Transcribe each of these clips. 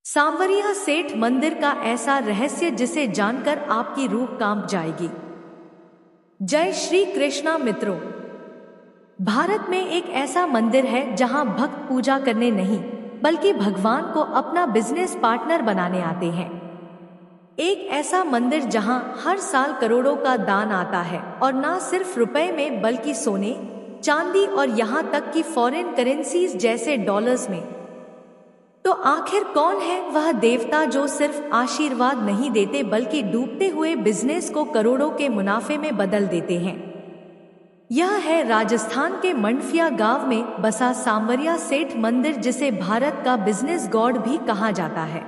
सांवरिया सेठ मंदिर का ऐसा रहस्य जिसे जानकर आपकी रूह कांप जाएगी। जय श्री कृष्णा मित्रों, भारत में एक ऐसा मंदिर है जहां भक्त पूजा करने नहीं बल्कि भगवान को अपना बिजनेस पार्टनर बनाने आते हैं। एक ऐसा मंदिर जहां हर साल करोड़ों का दान आता है, और ना सिर्फ रुपए में बल्कि सोने, चांदी और यहाँ तक कि फॉरेन करेंसीज जैसे डॉलर्स में। तो आखिर कौन है वह देवता जो सिर्फ आशीर्वाद नहीं देते बल्कि डूबते हुए बिजनेस को करोड़ों के मुनाफे में बदल देते हैं? यह है राजस्थान के मंडफिया गांव में बसा सांवरिया सेठ मंदिर, जिसे भारत का बिजनेस गॉड भी कहा जाता है।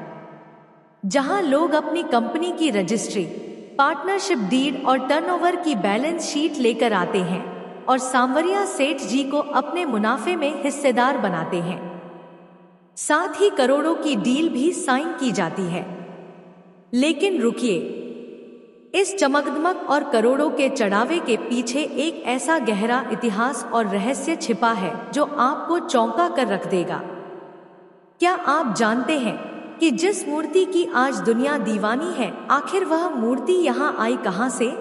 जहां लोग अपनी कंपनी की रजिस्ट्री, पार्टनरशिप डीड और टर्नओवर की बैलेंस शीट लेकर आते हैं और सांवरिया सेठ जी को अपने मुनाफे में हिस्सेदार बनाते हैं। साथ ही करोड़ों की डील भी साइन की जाती है। लेकिन रुकिए, इस चमकदमक और करोड़ों के चढ़ावे के पीछे एक ऐसा गहरा इतिहास और रहस्य छिपा है जो आपको चौंका कर रख देगा। क्या आप जानते हैं कि जिस मूर्ति की आज दुनिया दीवानी है, आखिर वह मूर्ति यहाँ आई कहाँ से?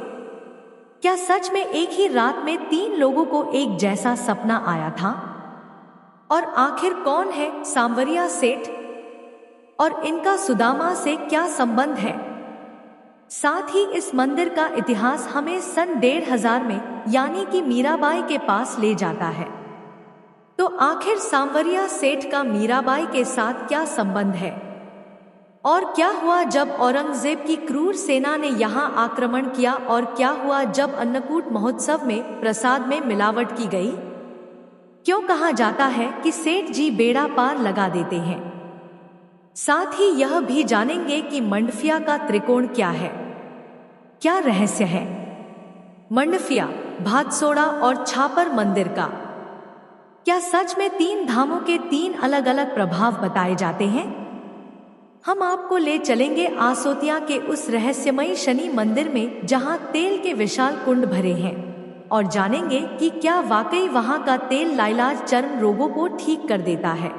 क्या सच में एक ही रात में 3 लोगों को एक जैसा सपना आया था? और आखिर कौन है सांवरिया सेठ और इनका सुदामा से क्या संबंध है? साथ ही इस मंदिर का इतिहास हमें सन 1500 में यानी कि मीराबाई के पास ले जाता है। तो आखिर सांवरिया सेठ का मीराबाई के साथ क्या संबंध है? और क्या हुआ जब औरंगजेब की क्रूर सेना ने यहाँ आक्रमण किया? और क्या हुआ जब अन्नकूट महोत्सव में प्रसाद में मिलावट की गई? क्यों कहा जाता है कि सेठ जी बेड़ा पार लगा देते हैं? साथ ही यह भी जानेंगे कि मंडफिया का त्रिकोण क्या है, क्या रहस्य है मंडफिया, भादसोड़ा और छापर मंदिर का। क्या सच में 3 धामों के 3 अलग अलग प्रभाव बताए जाते हैं? हम आपको ले चलेंगे आसोतिया के उस रहस्यमयी शनि मंदिर में जहां तेल के विशाल कुंड भरे हैं, और जानेंगे कि क्या वाकई वहां का तेल लाइलाज चर्म रोगों को ठीक कर देता है।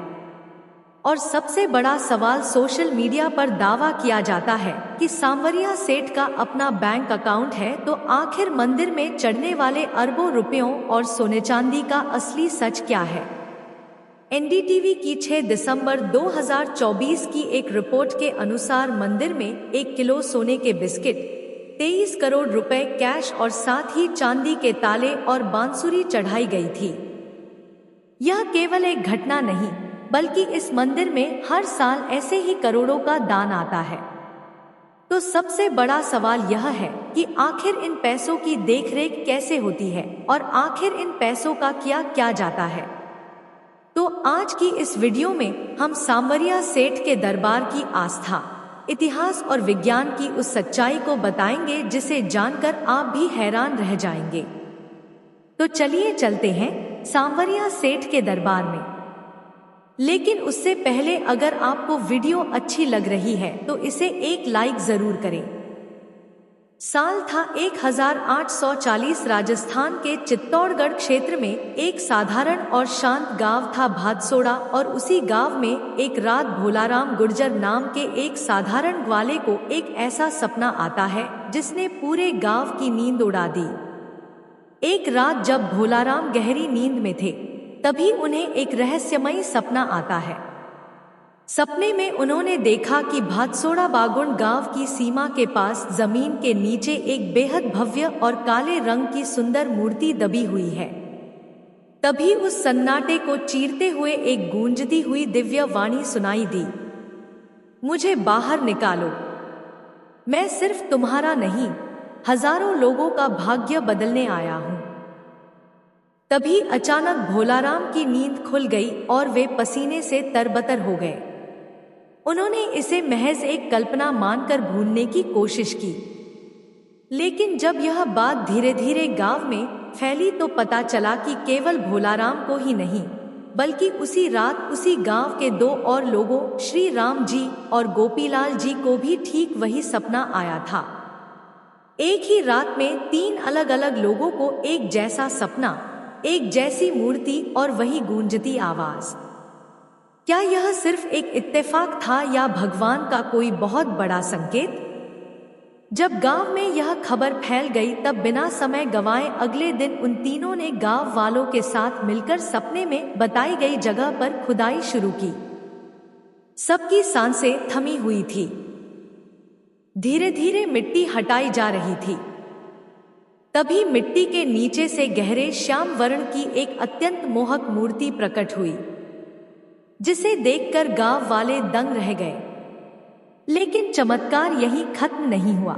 और सबसे बड़ा सवाल, सोशल मीडिया पर दावा किया जाता है कि सांवरिया सेठ का अपना बैंक अकाउंट है, तो आखिर मंदिर में चढ़ने वाले अरबों रुपयों और सोने चांदी का असली सच क्या है? एनडीटीवी की 6 दिसंबर 2024 की एक रिपोर्ट के अनुसार मंदिर में 1 किलो सोने के बिस्किट, 23 करोड़ रुपए कैश और साथ ही चांदी के ताले और बांसुरी चढ़ाई गई थी। यह केवल एक घटना नहीं, बल्कि इस मंदिर में हर साल ऐसे ही करोड़ों का दान आता है। तो सबसे बड़ा सवाल यह है कि आखिर इन पैसों की देखरेख कैसे होती है और आखिर इन पैसों का क्या क्या जाता है? तो आज की इस वीडियो में हम सांवरिया सेठ के दरबार की आस्था, इतिहास और विज्ञान की उस सच्चाई को बताएंगे जिसे जानकर आप भी हैरान रह जाएंगे। तो चलिए चलते हैं सांवरिया सेठ के दरबार में। लेकिन उससे पहले अगर आपको वीडियो अच्छी लग रही है तो इसे एक लाइक जरूर करें। साल था 1840। राजस्थान के चित्तौड़गढ़ क्षेत्र में एक साधारण और शांत गांव था भादसोड़ा, और उसी गांव में एक रात भोलाराम गुर्जर नाम के एक साधारण ग्वाले को एक ऐसा सपना आता है जिसने पूरे गांव की नींद उड़ा दी। एक रात जब भोलाराम गहरी नींद में थे, तभी उन्हें एक रहस्यमयी सपना आता है। सपने में उन्होंने देखा कि भादसोड़ा बागुण गांव की सीमा के पास जमीन के नीचे एक बेहद भव्य और काले रंग की सुंदर मूर्ति दबी हुई है। तभी उस सन्नाटे को चीरते हुए एक गूंजती हुई दिव्य वाणी सुनाई दी, मुझे बाहर निकालो, मैं सिर्फ तुम्हारा नहीं, हजारों लोगों का भाग्य बदलने आया हूं। तभी अचानक भोलाराम की नींद खुल गई और वे पसीने से तरबतर हो गए। उन्होंने इसे महज एक कल्पना मानकर भूलने की कोशिश की, लेकिन जब यह बात धीरे धीरे गांव में फैली तो पता चला कि केवल भोलाराम को ही नहीं, बल्कि उसी रात उसी गांव के 2 और लोगों, श्री राम जी और गोपीलाल जी को भी ठीक वही सपना आया था। एक ही रात में 3 अलग अलग लोगों को एक जैसा सपना, एक जैसी मूर्ति और वही गूंजती आवाज। क्या यह सिर्फ एक इत्तेफाक था या भगवान का कोई बहुत बड़ा संकेत? जब गांव में यह खबर फैल गई तब बिना समय गंवाए अगले दिन उन तीनों ने गांव वालों के साथ मिलकर सपने में बताई गई जगह पर खुदाई शुरू की। सबकी सांसें थमी हुई थी। धीरे धीरे मिट्टी हटाई जा रही थी। तभी मिट्टी के नीचे से गहरे श्याम वर्ण की एक अत्यंत मोहक मूर्ति प्रकट हुई, जिसे देखकर गांव वाले दंग रह गए। लेकिन चमत्कार यहीं खत्म नहीं हुआ।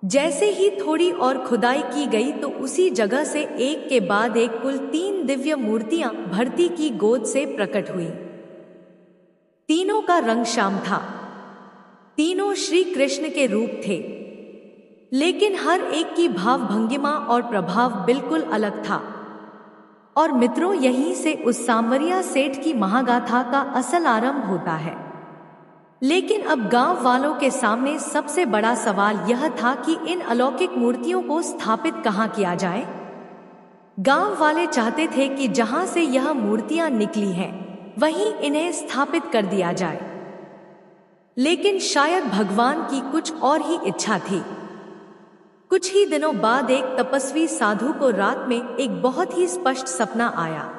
जैसे ही थोड़ी और खुदाई की गई तो उसी जगह से एक के बाद एक कुल 3 दिव्य मूर्तियां भरती की गोद से प्रकट हुई। तीनों का रंग श्याम था। तीनों श्री कृष्ण के रूप थे, लेकिन हर एक की भाव भंगिमा और प्रभाव बिल्कुल अलग था। और मित्रों, यहीं से उस सांवरिया सेठ की महागाथा का असल आरंभ होता है। लेकिन अब गांव वालों के सामने सबसे बड़ा सवाल यह था कि इन अलौकिक मूर्तियों को स्थापित कहाँ किया जाए। गांव वाले चाहते थे कि जहां से यह मूर्तियां निकली हैं, वहीं इन्हें स्थापित कर दिया जाए। लेकिन शायद भगवान की कुछ और ही इच्छा थी। कुछ ही दिनों बाद एक तपस्वी साधु को रात में एक बहुत ही स्पष्ट सपना आया।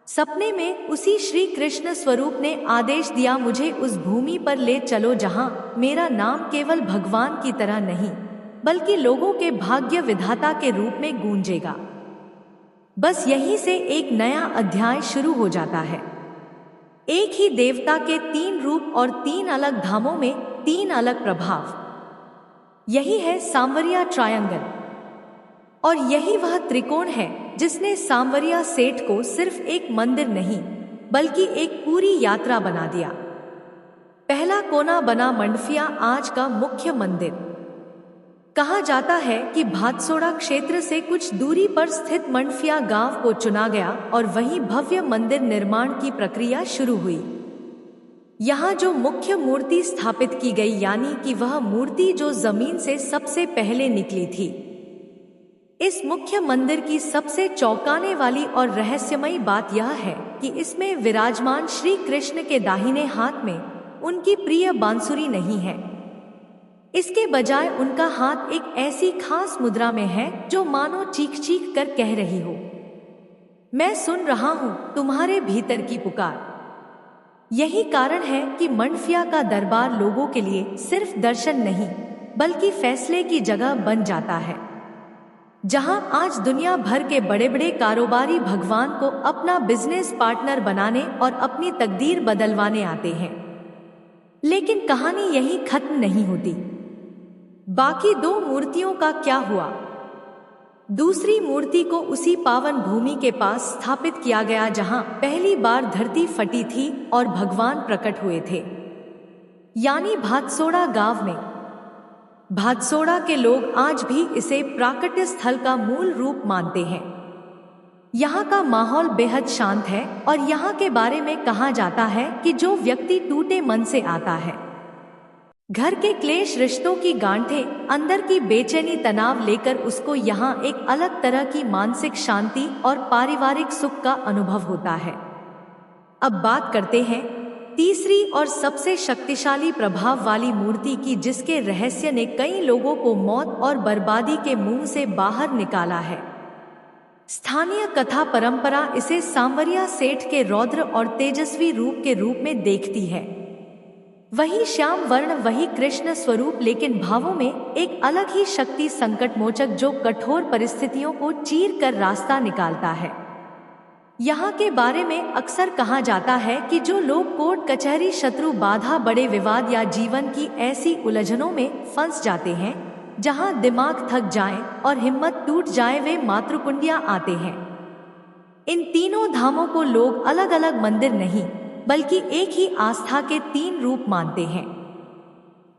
सपने में उसी श्री कृष्ण स्वरूप ने आदेश दिया, मुझे उस भूमि पर ले चलो जहां मेरा नाम केवल भगवान की तरह नहीं बल्कि लोगों के भाग्य विधाता के रूप में गूंजेगा। बस यहीं से एक नया अध्याय शुरू हो जाता है। एक ही देवता के 3 रूप और 3 अलग धामों में 3 अलग प्रभाव। यही है सांवरिया ट्रायंगल। और यही वह त्रिकोण है जिसने सांवरिया सेठ को सिर्फ एक मंदिर नहीं बल्कि एक पूरी यात्रा बना दिया। पहला कोना बना मंडफिया, आज का मुख्य मंदिर। कहा जाता है कि भातसोड़ा क्षेत्र से कुछ दूरी पर स्थित मंडफिया गांव को चुना गया और वहीं भव्य मंदिर निर्माण की प्रक्रिया शुरू हुई। यहाँ जो मुख्य मूर्ति स्थापित की गई, यानी कि वह मूर्ति जो जमीन से सबसे पहले निकली थी। इस मुख्य मंदिर की सबसे चौंकाने वाली और रहस्यमयी बात यह है कि इसमें विराजमान श्री कृष्ण के दाहिने हाथ में उनकी प्रिय बांसुरी नहीं है। इसके बजाय उनका हाथ एक ऐसी खास मुद्रा में है जो मानो चीख चीख कर कह रही हो, मैं सुन रहा हूं तुम्हारे भीतर की पुकार। यही कारण है कि मंडफिया का दरबार लोगों के लिए सिर्फ दर्शन नहीं बल्कि फैसले की जगह बन जाता है, जहां आज दुनिया भर के बड़े बड़े कारोबारी भगवान को अपना बिजनेस पार्टनर बनाने और अपनी तकदीर बदलवाने आते हैं। लेकिन कहानी यहीं खत्म नहीं होती। बाकी 2 मूर्तियों का क्या हुआ? दूसरी मूर्ति को उसी पावन भूमि के पास स्थापित किया गया जहां पहली बार धरती फटी थी और भगवान प्रकट हुए थे, यानी भातसोड़ा गांव में। भातसोड़ा के लोग आज भी इसे प्राकट्य स्थल का मूल रूप मानते हैं। यहाँ का माहौल बेहद शांत है और यहाँ के बारे में कहा जाता है कि जो व्यक्ति टूटे मन से आता है, घर के क्लेश, रिश्तों की गांठें, अंदर की बेचैनी, तनाव लेकर उसको यहाँ एक अलग तरह की मानसिक शांति और पारिवारिक सुख का अनुभव होता है। अब बात करते हैं तीसरी और सबसे शक्तिशाली प्रभाव वाली मूर्ति की, जिसके रहस्य ने कई लोगों को मौत और बर्बादी के मुंह से बाहर निकाला है। स्थानीय कथा परंपरा इसे सांवरिया सेठ के रौद्र और तेजस्वी रूप के रूप में देखती है। वही श्याम वर्ण, वही कृष्ण स्वरूप, लेकिन भावों में एक अलग ही शक्ति, संकटमोचक, जो कठोर परिस्थितियों को चीर कर रास्ता निकालता है। यहाँ के बारे में अक्सर कहा जाता है कि जो लोग कोर्ट कचहरी, शत्रु बाधा, बड़े विवाद या जीवन की ऐसी उलझनों में फंस जाते हैं जहाँ दिमाग थक जाए और हिम्मत टूट जाए, वे मातृकुंडिया आते हैं। इन तीनों धामों को लोग अलग अलग मंदिर नहीं बल्कि एक ही आस्था के 3 रूप मानते हैं।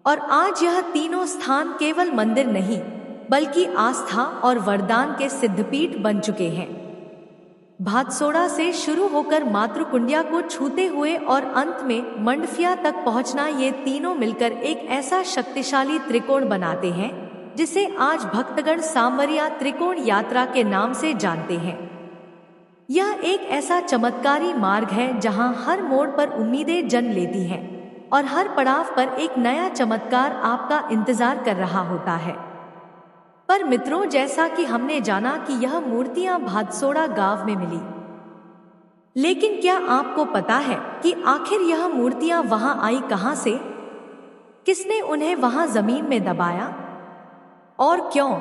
और आज यह तीनों स्थान केवल मंदिर नहीं बल्कि आस्था और वरदान के सिद्धपीठ बन चुके हैं। भातसोड़ा से शुरू होकर मातृकुंडिया को छूते हुए और अंत में मंडफिया तक पहुंचना, ये तीनों मिलकर एक ऐसा शक्तिशाली त्रिकोण बनाते हैं जिसे आज भक्तगण सांवरिया त्रिकोण यात्रा के नाम से जानते हैं। यह एक ऐसा चमत्कारी मार्ग है जहां हर मोड़ पर उम्मीदें जन्म लेती हैं और हर पड़ाव पर एक नया चमत्कार आपका इंतजार कर रहा होता है। पर मित्रों, जैसा कि हमने जाना कि यह मूर्तियां भादसोड़ा गांव में मिली, लेकिन क्या आपको पता है कि आखिर यह मूर्तियां वहां आई कहां से? किसने उन्हें वहां जमीन में दबाया और क्यों?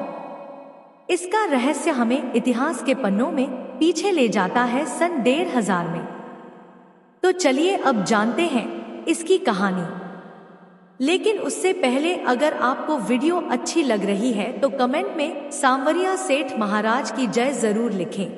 इसका रहस्य हमें इतिहास के पन्नों में पीछे ले जाता है सन 1500 में। तो चलिए अब जानते हैं इसकी कहानी। लेकिन उससे पहले अगर आपको वीडियो अच्छी लग रही है तो कमेंट में सांवरिया सेठ महाराज की जय जरूर लिखें।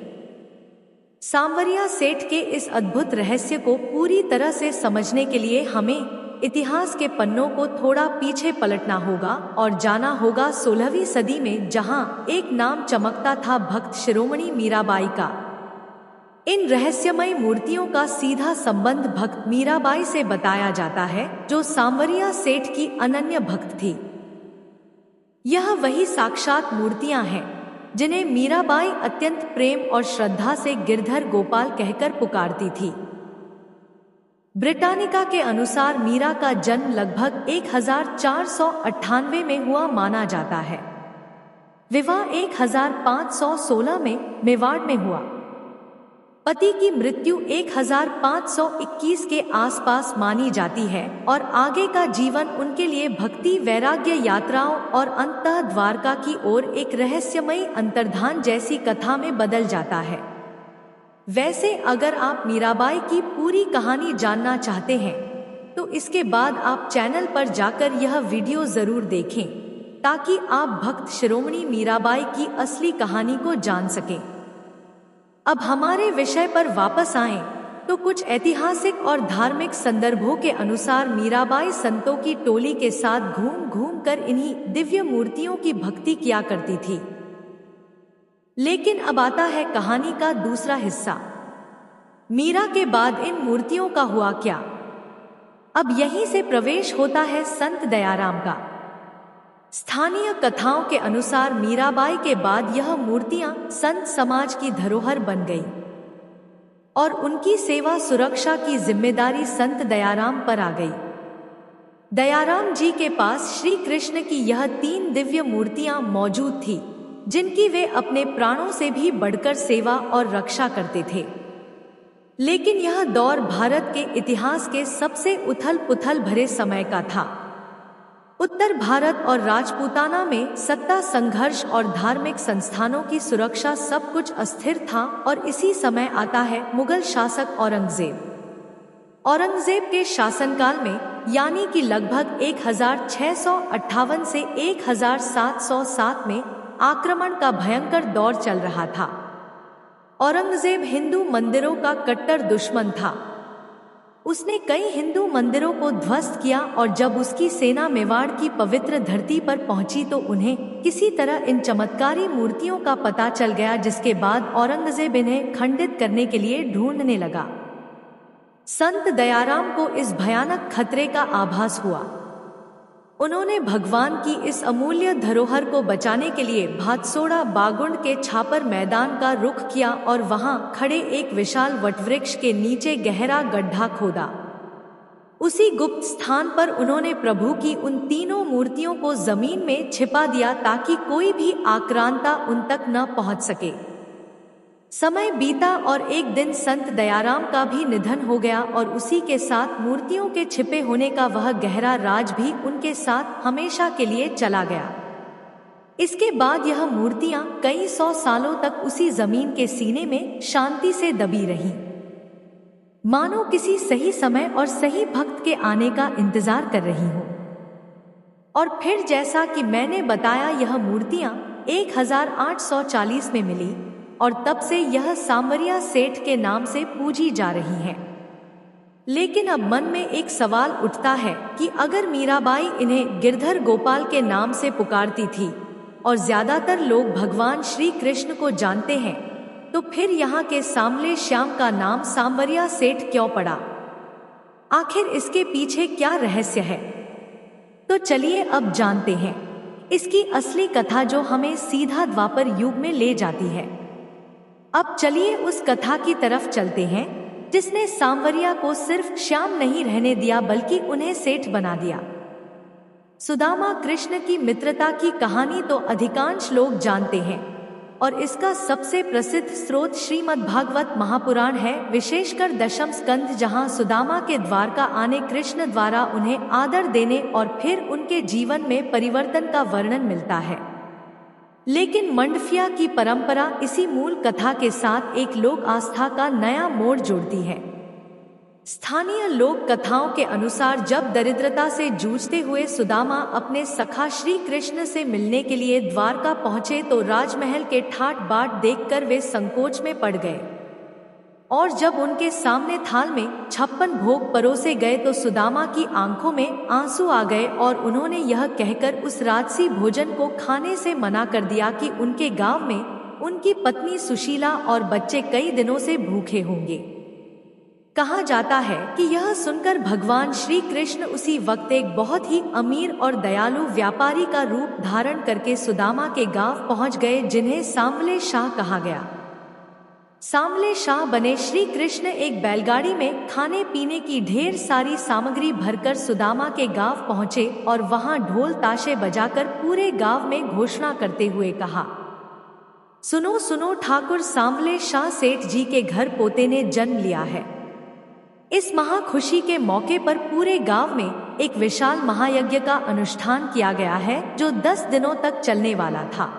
सांवरिया सेठ के इस अद्भुत रहस्य को पूरी तरह से समझने के लिए हमें इतिहास के पन्नों को थोड़ा पीछे पलटना होगा और जाना होगा 16वीं सदी में, जहां एक नाम चमकता था भक्त शिरोमणि मीराबाई का। इन रहस्यमय मूर्तियों का सीधा संबंध भक्त मीराबाई से बताया जाता है, जो सांवरिया सेठ की अनन्य भक्त थी। यह वही साक्षात मूर्तियां हैं जिन्हें मीराबाई अत्यंत प्रेम और श्रद्धा से गिरधर गोपाल कहकर पुकारती थी। ब्रिटानिका के अनुसार मीरा का जन्म लगभग 1498 में हुआ माना जाता है। विवाह 1516 में मेवाड़ में हुआ। पति की मृत्यु 1521 के आसपास मानी जाती है और आगे का जीवन उनके लिए भक्ति, वैराग्य यात्राओं और अंतः द्वारका की ओर एक रहस्यमयी अंतर्धान जैसी कथा में बदल जाता है। वैसे अगर आप मीराबाई की पूरी कहानी जानना चाहते हैं तो इसके बाद आप चैनल पर जाकर यह वीडियो जरूर देखें, ताकि आप भक्त शिरोमणि मीराबाई की असली कहानी को जान सकें। अब हमारे विषय पर वापस आएं तो कुछ ऐतिहासिक और धार्मिक संदर्भों के अनुसार मीराबाई संतों की टोली के साथ घूम घूम कर इन्हीं दिव्य मूर्तियों की भक्ति किया करती थी। लेकिन अब आता है कहानी का दूसरा हिस्सा। मीरा के बाद इन मूर्तियों का हुआ क्या? अब यहीं से प्रवेश होता है संत दयाराम का। स्थानीय कथाओं के अनुसार मीराबाई के बाद यह मूर्तियां संत समाज की धरोहर बन गई और उनकी सेवा सुरक्षा की जिम्मेदारी संत दयाराम पर आ गई। दयाराम जी के पास श्री कृष्ण की यह 3 दिव्य मूर्तियां मौजूद थी, जिनकी वे अपने प्राणों से भी बढ़कर सेवा और रक्षा करते थे। लेकिन यह दौर भारत के इतिहास के सबसे उथल-पुथल भरे समय का था। उत्तर भारत और राजपूताना में सत्ता संघर्ष और धार्मिक संस्थानों की सुरक्षा सब कुछ अस्थिर था और इसी समय आता है मुगल शासक औरंगजेब। औरंगजेब के शासनकाल में यानी कि लगभग 1658 से 1707 में आक्रमण का भयंकर दौर चल रहा था। औरंगजेब हिंदू मंदिरों का कट्टर दुश्मन था। उसने कई हिंदू मंदिरों को ध्वस्त किया और जब उसकी सेना मेवाड़ की पवित्र धरती पर पहुंची तो उन्हें किसी तरह इन चमत्कारी मूर्तियों का पता चल गया, जिसके बाद औरंगजेब इन्हें खंडित करने के लिए ढूंढने लगा। संत दयाराम को इस भयानक खतरे का आभास हुआ। उन्होंने भगवान की इस अमूल्य धरोहर को बचाने के लिए भादसोड़ा बागुंड के छापर मैदान का रुख किया और वहां खड़े एक विशाल वटवृक्ष के नीचे गहरा गड्ढा खोदा। उसी गुप्त स्थान पर उन्होंने प्रभु की उन 3 मूर्तियों को जमीन में छिपा दिया ताकि कोई भी आक्रांता उन तक न पहुंच सके। समय बीता और एक दिन संत दयाराम का भी निधन हो गया और उसी के साथ मूर्तियों के छिपे होने का वह गहरा राज भी उनके साथ हमेशा के लिए चला गया। इसके बाद यह मूर्तियां कई 100 सालों तक उसी जमीन के सीने में शांति से दबी रहीं, मानो किसी सही समय और सही भक्त के आने का इंतजार कर रही हो। और फिर जैसा कि मैंने बताया, यह मूर्तियां 1840 में मिली और तब से यह सांवरिया सेठ के नाम से पूजी जा रही हैं। लेकिन अब मन में एक सवाल उठता है कि अगर मीराबाई इन्हें गिरधर गोपाल के नाम से पुकारती थी और ज्यादातर लोग भगवान श्री कृष्ण को जानते हैं, तो फिर यहाँ के सांवले श्याम का नाम सांवरिया सेठ क्यों पड़ा? आखिर इसके पीछे क्या रहस्य है? तो चलिए अब जानते हैं इसकी असली कथा, जो हमें सीधा द्वापर युग में ले जाती है। अब चलिए उस कथा की तरफ चलते हैं जिसने सांवरिया को सिर्फ श्याम नहीं रहने दिया बल्कि उन्हें सेठ बना दिया। सुदामा कृष्ण की मित्रता की कहानी तो अधिकांश लोग जानते हैं और इसका सबसे प्रसिद्ध स्रोत श्रीमद् भागवत महापुराण है, विशेषकर दशम स्कंध, जहां सुदामा के द्वारका आने, कृष्ण द्वारा उन्हें आदर देने और फिर उनके जीवन में परिवर्तन का वर्णन मिलता है। लेकिन मंडफिया की परंपरा इसी मूल कथा के साथ एक लोक आस्था का नया मोड़ जोड़ती है। स्थानीय लोक कथाओं के अनुसार जब दरिद्रता से जूझते हुए सुदामा अपने सखा श्री कृष्ण से मिलने के लिए द्वारका पहुंचे तो राजमहल के ठाट बाट देखकर वे संकोच में पड़ गए और जब उनके सामने थाल में 56 भोग परोसे गए तो सुदामा की आंखों में आंसू आ गए और उन्होंने यह कहकर उस राजसी भोजन को खाने से मना कर दिया कि उनके गांव में उनकी पत्नी सुशीला और बच्चे कई दिनों से भूखे होंगे। कहा जाता है कि यह सुनकर भगवान श्री कृष्ण उसी वक्त एक बहुत ही अमीर और दयालु व्यापारी का रूप धारण करके सुदामा के गांव पहुंच गए, जिन्हें सांवले शाह कहा गया। सांवले शाह बने श्री कृष्ण एक बैलगाड़ी में खाने पीने की ढेर सारी सामग्री भरकर सुदामा के गांव पहुंचे और वहां ढोल ताशे बजाकर पूरे गांव में घोषणा करते हुए कहा, सुनो सुनो, ठाकुर सांवले शाह सेठ जी के घर पोते ने जन्म लिया है। इस महाखुशी के मौके पर पूरे गांव में एक विशाल महायज्ञ का अनुष्ठान किया गया है जो 10 दिनों तक चलने वाला था।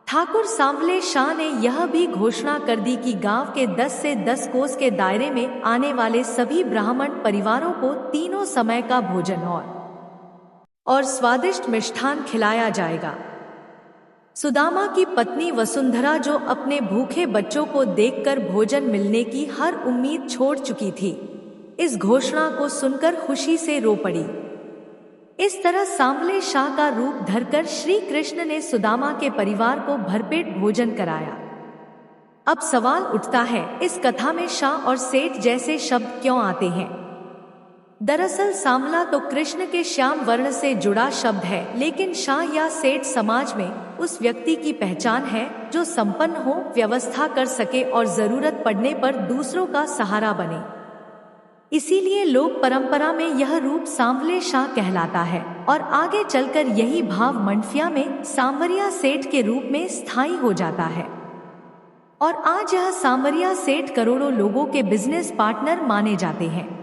ठाकुर सांवले शाह ने यह भी घोषणा कर दी कि गांव के 10 से 10 कोस के दायरे में आने वाले सभी ब्राह्मण परिवारों को तीनों समय का भोजन और स्वादिष्ट मिष्ठान खिलाया जाएगा। सुदामा की पत्नी वसुंधरा, जो अपने भूखे बच्चों को देखकर भोजन मिलने की हर उम्मीद छोड़ चुकी थी, इस घोषणा को सुनकर खुशी से रो पड़ी। इस तरह सांवले शाह का रूप धरकर श्री कृष्ण ने सुदामा के परिवार को भरपेट भोजन कराया। अब सवाल उठता है, इस कथा में शाह और सेठ जैसे शब्द क्यों आते हैं? दरअसल सांवला तो कृष्ण के श्याम वर्ण से जुड़ा शब्द है, लेकिन शाह या सेठ समाज में उस व्यक्ति की पहचान है जो संपन्न हो, व्यवस्था कर सके और जरूरत पड़ने पर दूसरों का सहारा बने। इसीलिए लोक परंपरा में यह रूप सांवले शाह कहलाता है और आगे चलकर यही भाव मंडफिया में सांवरिया सेठ के रूप में स्थायी हो जाता है और आज यह सांवरिया सेठ करोड़ों लोगों के बिजनेस पार्टनर माने जाते हैं।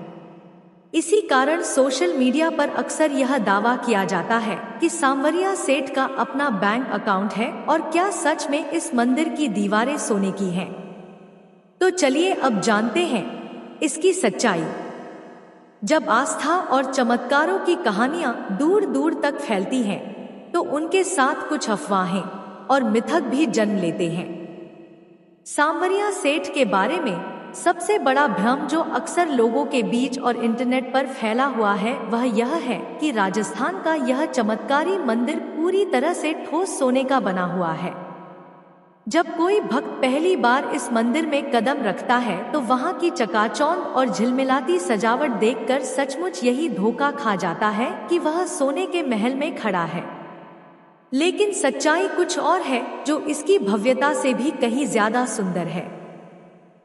इसी कारण सोशल मीडिया पर अक्सर यह दावा किया जाता है कि सांवरिया सेठ का अपना बैंक अकाउंट है और क्या सच में इस मंदिर की दीवारें सोने की हैं? तो चलिए अब जानते हैं इसकी सच्चाई। जब आस्था और चमत्कारों की कहानियां दूर दूर तक फैलती हैं, तो उनके साथ कुछ अफवाहें और मिथक भी जन्म लेते हैं। सांवरिया सेठ के बारे में सबसे बड़ा भ्रम जो अक्सर लोगों के बीच और इंटरनेट पर फैला हुआ है वह यह है कि राजस्थान का यह चमत्कारी मंदिर पूरी तरह से ठोस सोने का बना हुआ है। जब कोई भक्त पहली बार इस मंदिर में कदम रखता है तो वहां की चकाचौंध और झिलमिलाती सजावट देखकर सचमुच यही धोखा खा जाता है कि वह सोने के महल में खड़ा है। लेकिन सच्चाई कुछ और है जो इसकी भव्यता से भी कहीं ज्यादा सुंदर है।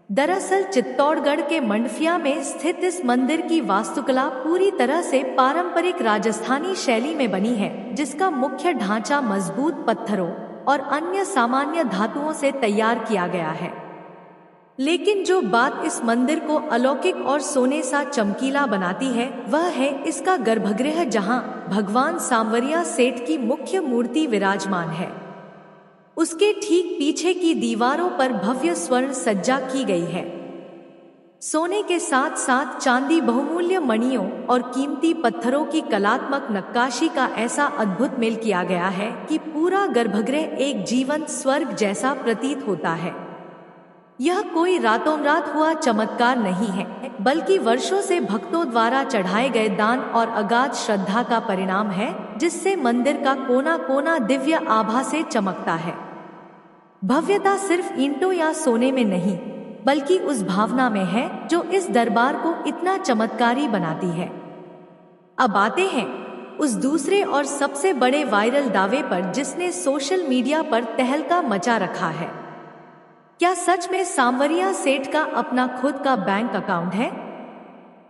दरअसल चित्तौड़गढ़ के मंडफिया में स्थित इस मंदिर की वास्तुकला पूरी तरह से पारंपरिक राजस्थानी शैली में बनी है, जिसका मुख्य ढांचा मजबूत पत्थरों और अन्य सामान्य धातुओं से तैयार किया गया है। लेकिन जो बात इस मंदिर को अलौकिक और सोने सा चमकीला बनाती है वह है इसका गर्भगृह, जहां भगवान सांवरिया सेठ की मुख्य मूर्ति विराजमान है। उसके ठीक पीछे की दीवारों पर भव्य स्वर्ण सज्जा की गई है। सोने के साथ साथ चांदी, बहुमूल्य मणियों और कीमती पत्थरों की कलात्मक नक्काशी का ऐसा अद्भुत मेल किया गया है कि पूरा गर्भगृह एक जीवंत स्वर्ग जैसा प्रतीत होता है। यह कोई रातों रात हुआ चमत्कार नहीं है, बल्कि वर्षों से भक्तों द्वारा चढ़ाए गए दान और अगाध श्रद्धा का परिणाम है, जिससे मंदिर का कोना कोना दिव्य आभा से चमकता है। भव्यता सिर्फ ईंटों या सोने में नहीं, बल्कि उस भावना में है जो इस दरबार को इतना चमत्कारी बनाती है। अब आते हैं उस दूसरे और सबसे बड़े वायरल दावे पर जिसने सोशल मीडिया पर तहलका मचा रखा है। क्या सच में सांवरिया सेठ का अपना खुद का बैंक अकाउंट है?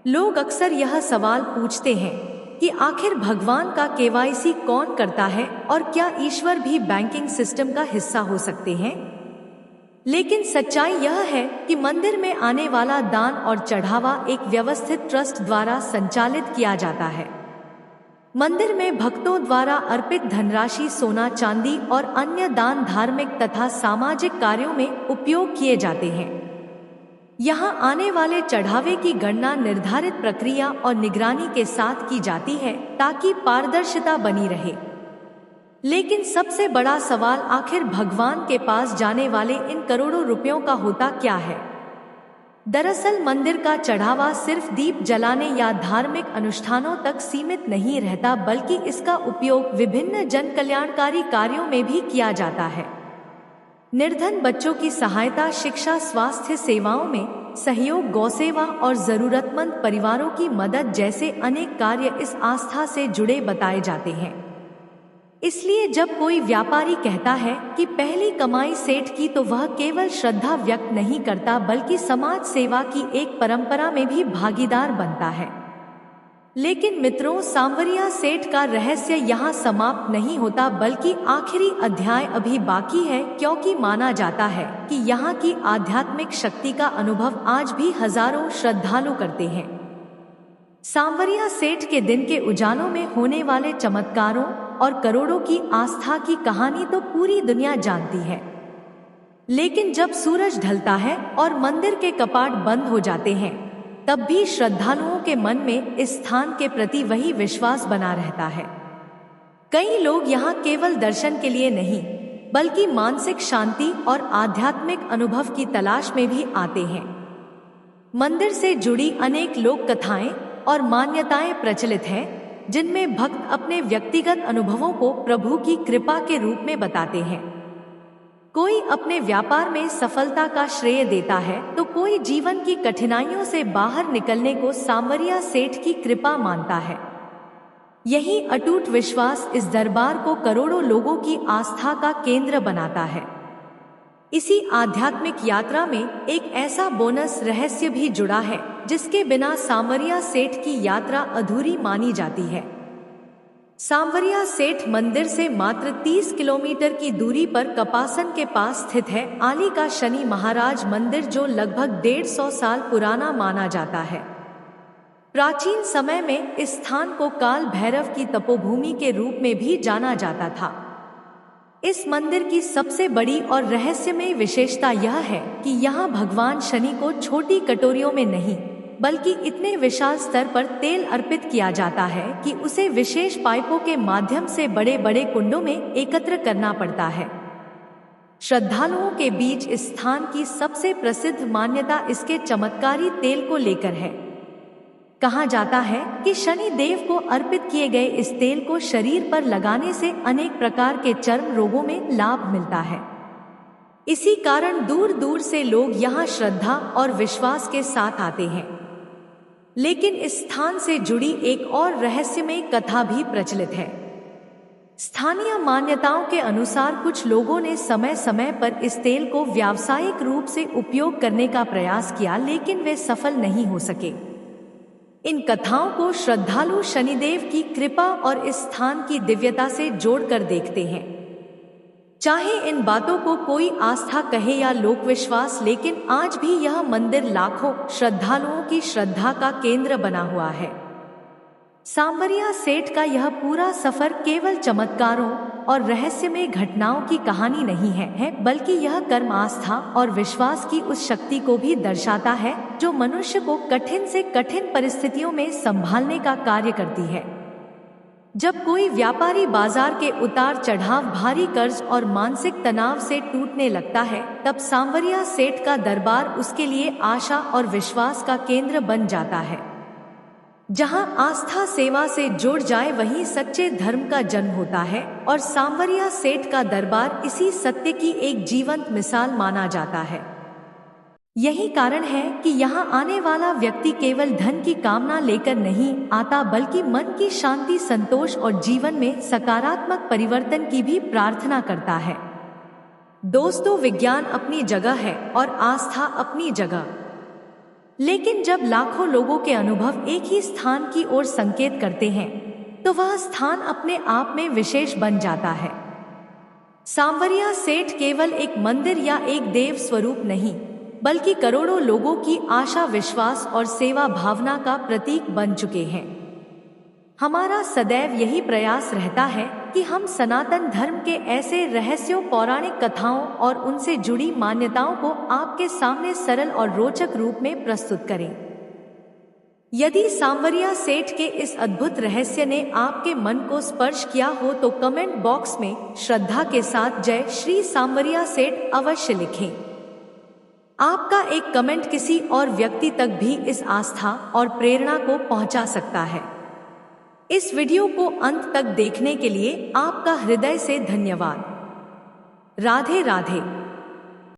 लोग अक्सर यह सवाल पूछते हैं कि आखिर भगवान का केवाईसी कौन करता है और क्या ईश्वर भी बैंकिंग सिस्टम का हिस्सा हो सकते हैं? लेकिन सच्चाई यह है कि मंदिर में आने वाला दान और चढ़ावा एक व्यवस्थित ट्रस्ट द्वारा संचालित किया जाता है। मंदिर में भक्तों द्वारा अर्पित धनराशि सोना चांदी और अन्य दान धार्मिक तथा सामाजिक कार्यों में उपयोग किए जाते हैं। यहाँ आने वाले चढ़ावे की गणना निर्धारित प्रक्रिया और निगरानी के साथ की जाती है ताकि पारदर्शिता बनी रहे। लेकिन सबसे बड़ा सवाल आखिर भगवान के पास जाने वाले इन करोड़ों रुपयों का होता क्या है? दरअसल मंदिर का चढ़ावा सिर्फ दीप जलाने या धार्मिक अनुष्ठानों तक सीमित नहीं रहता, बल्कि इसका उपयोग विभिन्न जन कल्याणकारी कार्यों में भी किया जाता है। निर्धन बच्चों की सहायता, शिक्षा, स्वास्थ्य सेवाओं में सहयोग, गौसेवा और जरूरतमंद परिवारों की मदद जैसे अनेक कार्य इस आस्था से जुड़े बताए जाते हैं। इसलिए जब कोई व्यापारी कहता है कि पहली कमाई सेठ की, तो वह केवल श्रद्धा व्यक्त नहीं करता बल्कि समाज सेवा की एक परंपरा में भी भागीदार बनता है। लेकिन मित्रों, सांवरिया सेठ का रहस्य यहाँ समाप्त नहीं होता, बल्कि आखिरी अध्याय अभी बाकी है, क्योंकि माना जाता है कि यहाँ की आध्यात्मिक शक्ति का अनुभव आज भी हजारों श्रद्धालु करते हैं। सांवरिया सेठ के दिन के उजालों में होने वाले चमत्कारों और करोड़ों की आस्था की कहानी तो पूरी दुनिया जानती है। लेकिन जब सूरज ढलता है और मंदिर के कपाट बंद हो जाते हैं, तब भी श्रद्धालुओं के मन में इस स्थान के प्रति वही विश्वास बना रहता है। कई लोग यहाँ केवल दर्शन के लिए नहीं, बल्कि मानसिक शांति और आध्यात्मिक अनुभव की तलाश में भी आते हैं। मंदिर से जुड़ी अनेक लोक कथाएं और मान्यताएं प्रचलित हैं, जिनमें भक्त अपने व्यक्तिगत अनुभवों को प्रभु की कृपा के रूप में बताते हैं। कोई अपने व्यापार में सफलता का श्रेय देता है, तो कोई जीवन की कठिनाइयों से बाहर निकलने को सांवरिया सेठ की कृपा मानता है। यही अटूट विश्वास इस दरबार को करोड़ों लोगों की आस्था का केंद्र बनाता है। इसी आध्यात्मिक यात्रा में एक ऐसा बोनस रहस्य भी जुड़ा है, जिसके बिना सांवरिया सेठ की यात्रा अधूरी मानी जाती है। सांवरिया सेठ मंदिर से मात्र 30 किलोमीटर की दूरी पर कपासन के पास स्थित है। आली का शनि महाराज मंदिर, जो लगभग 150 साल पुराना माना जाता है। प्राचीन समय में इस स्थान को काल भैरव की तपोभूमि के रूप में भी जाना जाता था। इस मंदिर की सबसे बड़ी और रहस्यमय विशेषता यह है कि यहाँ भगवान शनि को छोटी कटोरियों में नहीं, बल्कि इतने विशाल स्तर पर तेल अर्पित किया जाता है कि उसे विशेष पाइपों के माध्यम से बड़े बड़े कुंडों में एकत्र करना पड़ता है। श्रद्धालुओं के बीच इस स्थान की सबसे प्रसिद्ध मान्यता इसके चमत्कारी तेल को लेकर है। कहा जाता है कि शनि देव को अर्पित किए गए इस तेल को शरीर पर लगाने से अनेक प्रकार के चर्म रोगों में लाभ मिलता है। इसी कारण दूर दूर से लोग यहाँ श्रद्धा और विश्वास के साथ आते हैं। लेकिन इस स्थान से जुड़ी एक और रहस्यमय कथा भी प्रचलित है। स्थानीय मान्यताओं के अनुसार कुछ लोगों ने समय समय पर इस तेल को व्यावसायिक रूप से उपयोग करने का प्रयास किया, लेकिन वे सफल नहीं हो सके। इन कथाओं को श्रद्धालु शनिदेव की कृपा और इस स्थान की दिव्यता से जोड़कर देखते हैं। चाहे इन बातों को कोई आस्था कहे या लोक विश्वास, लेकिन आज भी यह मंदिर लाखों श्रद्धालुओं की श्रद्धा का केंद्र बना हुआ है। सांवरिया सेठ का यह पूरा सफर केवल चमत्कारों और रहस्यमय घटनाओं की कहानी नहीं है, बल्कि यह कर्म, आस्था और विश्वास की उस शक्ति को भी दर्शाता है जो मनुष्य को कठिन से कठिन परिस्थितियों में संभालने का कार्य करती है। जब कोई व्यापारी बाजार के उतार चढ़ाव, भारी कर्ज और मानसिक तनाव से टूटने लगता है, तब सांवरिया सेठ का दरबार उसके लिए आशा और विश्वास का केंद्र बन जाता है। जहां आस्था सेवा से जुड़ जाए, वहीं सच्चे धर्म का जन्म होता है, और सांवरिया सेठ का दरबार इसी सत्य की एक जीवंत मिसाल माना जाता है। यही कारण है कि यहाँ आने वाला व्यक्ति केवल धन की कामना लेकर नहीं आता, बल्कि मन की शांति, संतोष और जीवन में सकारात्मक परिवर्तन की भी प्रार्थना करता है। दोस्तों, विज्ञान अपनी जगह है और आस्था अपनी जगह, लेकिन जब लाखों लोगों के अनुभव एक ही स्थान की ओर संकेत करते हैं तो वह स्थान अपने आप में विशेष बन जाता है। सांवरिया सेठ केवल एक मंदिर या एक देव स्वरूप नहीं, बल्कि करोड़ों लोगों की आशा, विश्वास और सेवा भावना का प्रतीक बन चुके हैं। हमारा सदैव यही प्रयास रहता है कि हम सनातन धर्म के ऐसे रहस्यों, पौराणिक कथाओं और उनसे जुड़ी मान्यताओं को आपके सामने सरल और रोचक रूप में प्रस्तुत करें। यदि सांवरिया सेठ के इस अद्भुत रहस्य ने आपके मन को स्पर्श किया हो तो कमेंट बॉक्स में श्रद्धा के साथ जय श्री सांवरिया सेठ अवश्य लिखें। आपका एक कमेंट किसी और व्यक्ति तक भी इस आस्था और प्रेरणा को पहुंचा सकता है। इस वीडियो को अंत तक देखने के लिए आपका हृदय से धन्यवाद। राधे राधे।